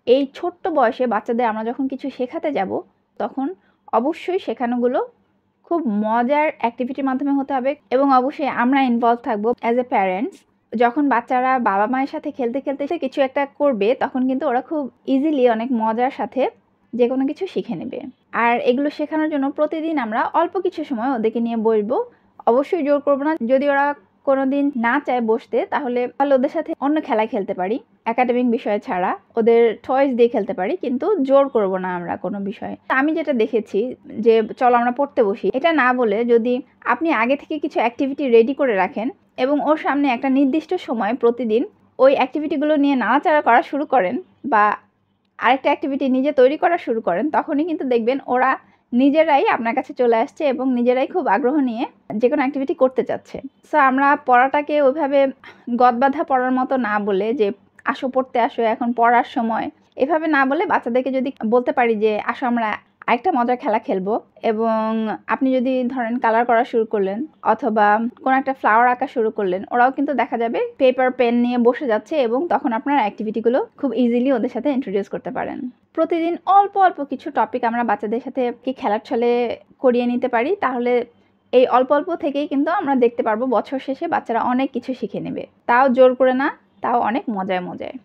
এই ছোট্ট বয়সে বাচ্চাদের আমরা যখন কিছু শেখাতে যাব তখন অবশ্যই শেখানোগুলো খুব মজার অ্যাক্টিভিটির মাধ্যমে হতে হবে এবং অবশ্যই আমরা ইনভলভ থাকবো অ্যাজ এ প্যারেন্টস। যখন বাচ্চারা বাবা মায়ের সাথে খেলতে খেলতে কিছু একটা করবে তখন কিন্তু ওরা খুব ইজিলি অনেক মজার সাথে যে কোনো কিছু শিখে নেবে। আর এগুলো শেখানোর জন্য প্রতিদিন আমরা অল্প কিছু সময় ওদেরকে নিয়ে বসবো। অবশ্যই জোর করবো না। যদি ওরা কোনোদিন না চায় বসতে তাহলে ওদের সাথে অন্য খেলা খেলতে পারি, একাডেমিক বিষয় ছাড়া ওদের টয়েস দিয়ে খেলতে পারি, কিন্তু জোর করব না আমরা কোনো বিষয়ে। আমি যেটা দেখেছি যে চলো আমরা পড়তে বসি এটা না বলে যদি আপনি আগে থেকে কিছু অ্যাক্টিভিটি রেডি করে রাখেন এবং ওর সামনে একটা নির্দিষ্ট সময় প্রতিদিন ওই অ্যাক্টিভিটিগুলো নিয়ে নাড়াচাড়া করা শুরু করেন বা আরেকটা অ্যাক্টিভিটি নিজে তৈরি করা শুরু করেন, তখনই কিন্তু দেখবেন ওরা নিজেরাই আপনার কাছে চলে আসছে এবং নিজেরাই খুব আগ্রহ নিয়ে যে কোনো অ্যাক্টিভিটি করতে চাচ্ছে। সো আমরা পড়াটাকে ওইভাবে গদবাঁধা পড়ার মতো না বলে যে আসো পড়তে আসো এখন পড়ার সময়, এভাবে না বলে বাচ্চাদেরকে যদি বলতে পারি যে আসো আমরা আরেকটা মজার খেলা খেলবো, এবং আপনি যদি ধরেন কালার করা শুরু করলেন অথবা কোনো একটা ফ্লাওয়ার আঁকা শুরু করলেন, ওরাও কিন্তু দেখা যাবে পেপার পেন নিয়ে বসে যাচ্ছে এবং তখন আপনার অ্যাক্টিভিটিগুলো খুব ইজিলি ওদের সাথে ইন্ট্রোডিউস করতে পারেন। প্রতিদিন অল্প অল্প কিছু টপিক আমরা বাচ্চাদের সাথে কি খেলার ছলে করিয়ে নিতে পারি, তাহলে এই অল্প অল্প থেকেই কিন্তু আমরা দেখতে পারবো বছর শেষে বাচ্চারা অনেক কিছু শিখে নেবে। তাও জোর করে না, তাও অনেক মজায় মজায়।